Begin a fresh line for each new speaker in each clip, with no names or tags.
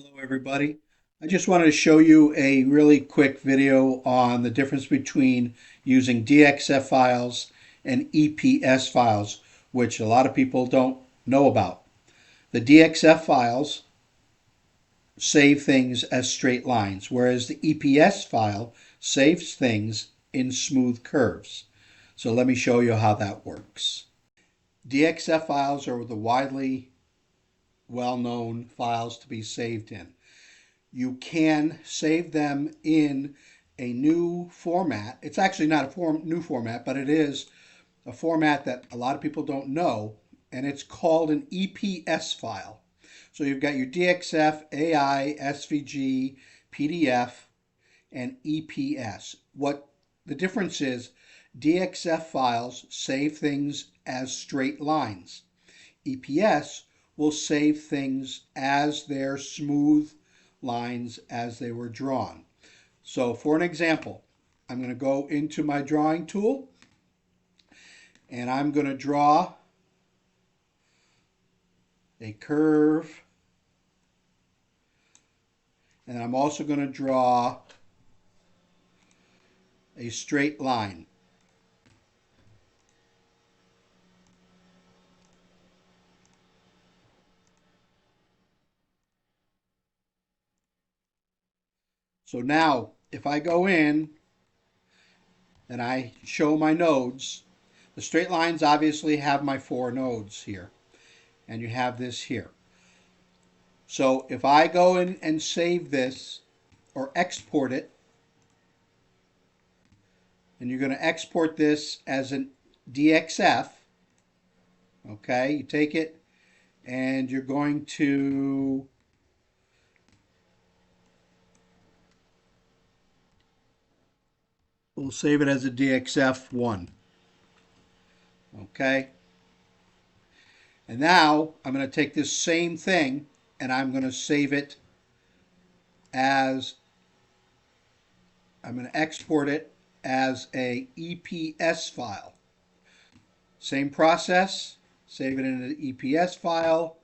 Hello everybody. I just wanted to show you a really quick video on the difference between using DXF files and EPS files, which a lot of people don't know about. The DXF files save things as straight lines, whereas the EPS file saves things in smooth curves. So let me show you how that works. DXF files are the widely well-known files to be saved in. You can save them in a new format. It's actually not a new format, but it is a format that a lot of people don't know, and it's called an EPS file. So you've got your DXF, AI, SVG, PDF, and EPS. What the difference is, DXF files save things as straight lines. EPS will save things as their smooth lines as they were drawn. So for an example, I'm going to go into my drawing tool and I'm going to draw a curve, and I'm also going to draw a straight line. So now if I go in and I show my nodes, the straight lines obviously have my 4 nodes here, and you have this here. So if I go in and save this or export it, and you're going to export this as an DXF, okay, you take it and you're going to we'll save it as a DXF1, okay. And now I'm going to take this same thing and I'm going to save it as I'm going to export it as a EPS file. Same process, save it in an EPS file.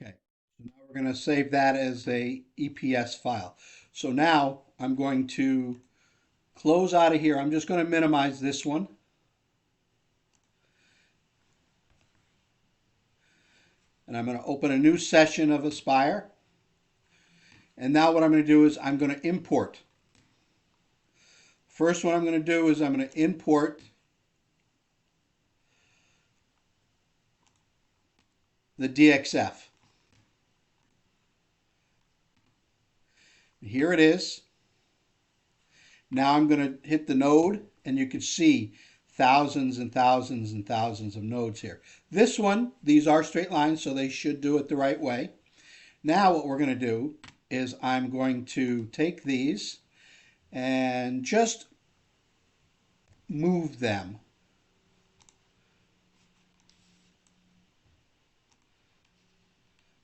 Okay, so now we're going to save that as a EPS file. So now I'm going to close out of here. I'm just going to minimize this one. And I'm going to open a new session of Aspire. And now what I'm going to do is I'm going to import. First what I'm going to do is I'm going to import the DXF. Here it is. Now I'm going to hit the node, and you can see thousands and thousands and thousands of nodes here. This one, these are straight lines, so they should do it the right way. Now what we're going to do is I'm going to take these and just move them.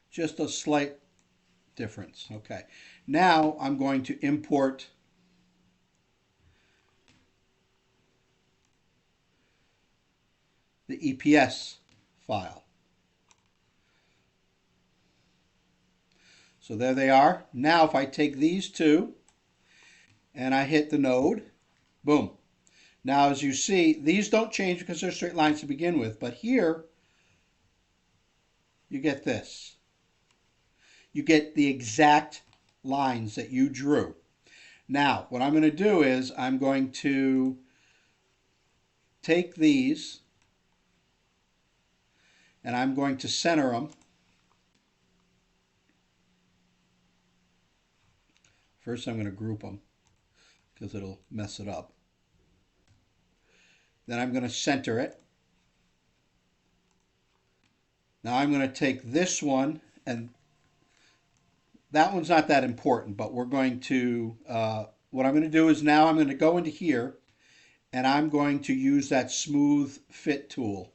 Just a slight difference. Okay. Now I'm going to import the EPS file. So there they are. Now if I take these two and I hit the node, boom. Now as you see, these don't change because they're straight lines to begin with, but here you get this. You get the exact lines that you drew. Now what I'm going to do is I'm going to take these and I'm going to center them. First I'm going to group them because it'll mess it up. Then I'm going to center it. Now I'm going to take this one, and that one's not that important, but we're going to, what I'm going to do is now I'm going to go into here and I'm going to use that smooth fit tool.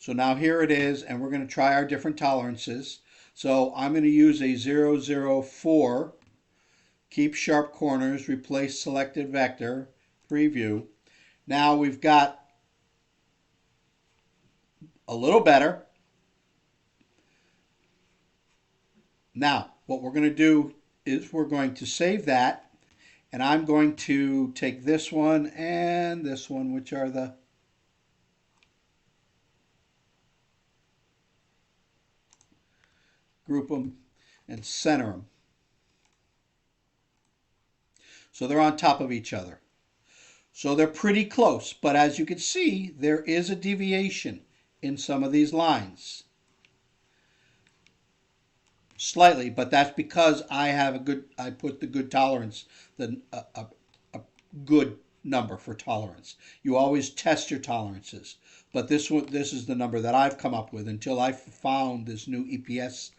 So now here it is, and we're going to try our different tolerances. So I'm going to use a 004, keep sharp corners, replace selected vector, preview. Now we've got a little better. Now, what we're going to do is we're going to save that, and I'm going to take this one and this one, which are the group them and center them. So they're on top of each other. So they're pretty close, but as you can see, there is a deviation in some of these lines. Slightly, but that's because I put the good tolerance, a good number for tolerance. You always test your tolerances, but this is the number that I've come up with until I found this new EPS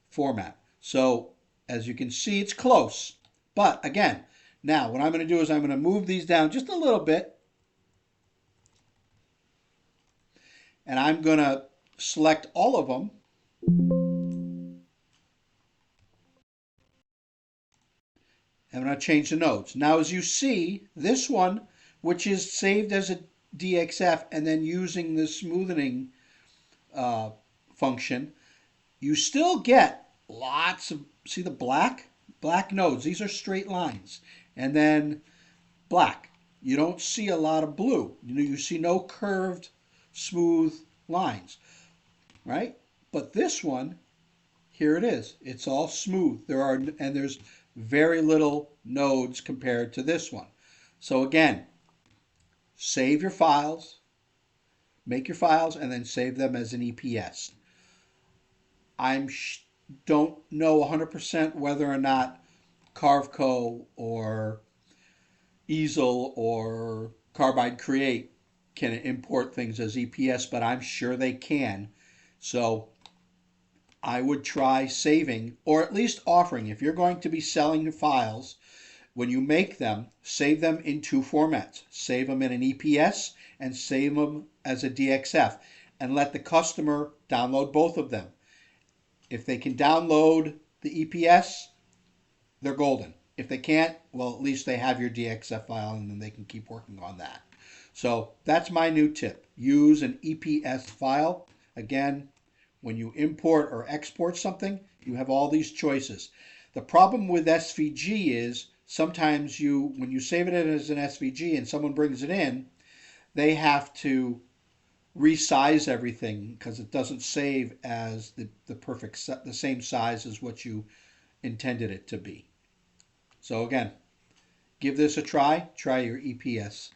format. So as you can see, it's close, but again, now what I'm going to do is I'm going to move these down just a little bit, and I'm going to select all of them. I'm going to change the nodes. Now, as you see, this one, which is saved as a DXF and then using the smoothing function, you still get lots of, see the black nodes. These are straight lines. And then black. You don't see a lot of blue. You see no curved, smooth lines, right? But this one, here it is. It's all smooth. There's very little nodes compared to this one. So again, save your files, make your files, and then save them as an EPS. Don't know 100% whether or not Carveco or Easel or Carbide Create can import things as EPS, but I'm sure they can. So I would try saving, or at least offering, if you're going to be selling the files, when you make them, save them in two formats. Save them in an EPS and save them as a DXF, and let the customer download both of them. If they can download the EPS, they're golden. If they can't, well, at least they have your DXF file, and then they can keep working on that. So that's my new tip. Use an EPS file. Again, when you import or export something, you have all these choices. The problem with SVG is sometimes when you save it as an SVG and someone brings it in, they have to resize everything because it doesn't save as the same size as what you intended it to be. So again, give this a try. Try your EPS.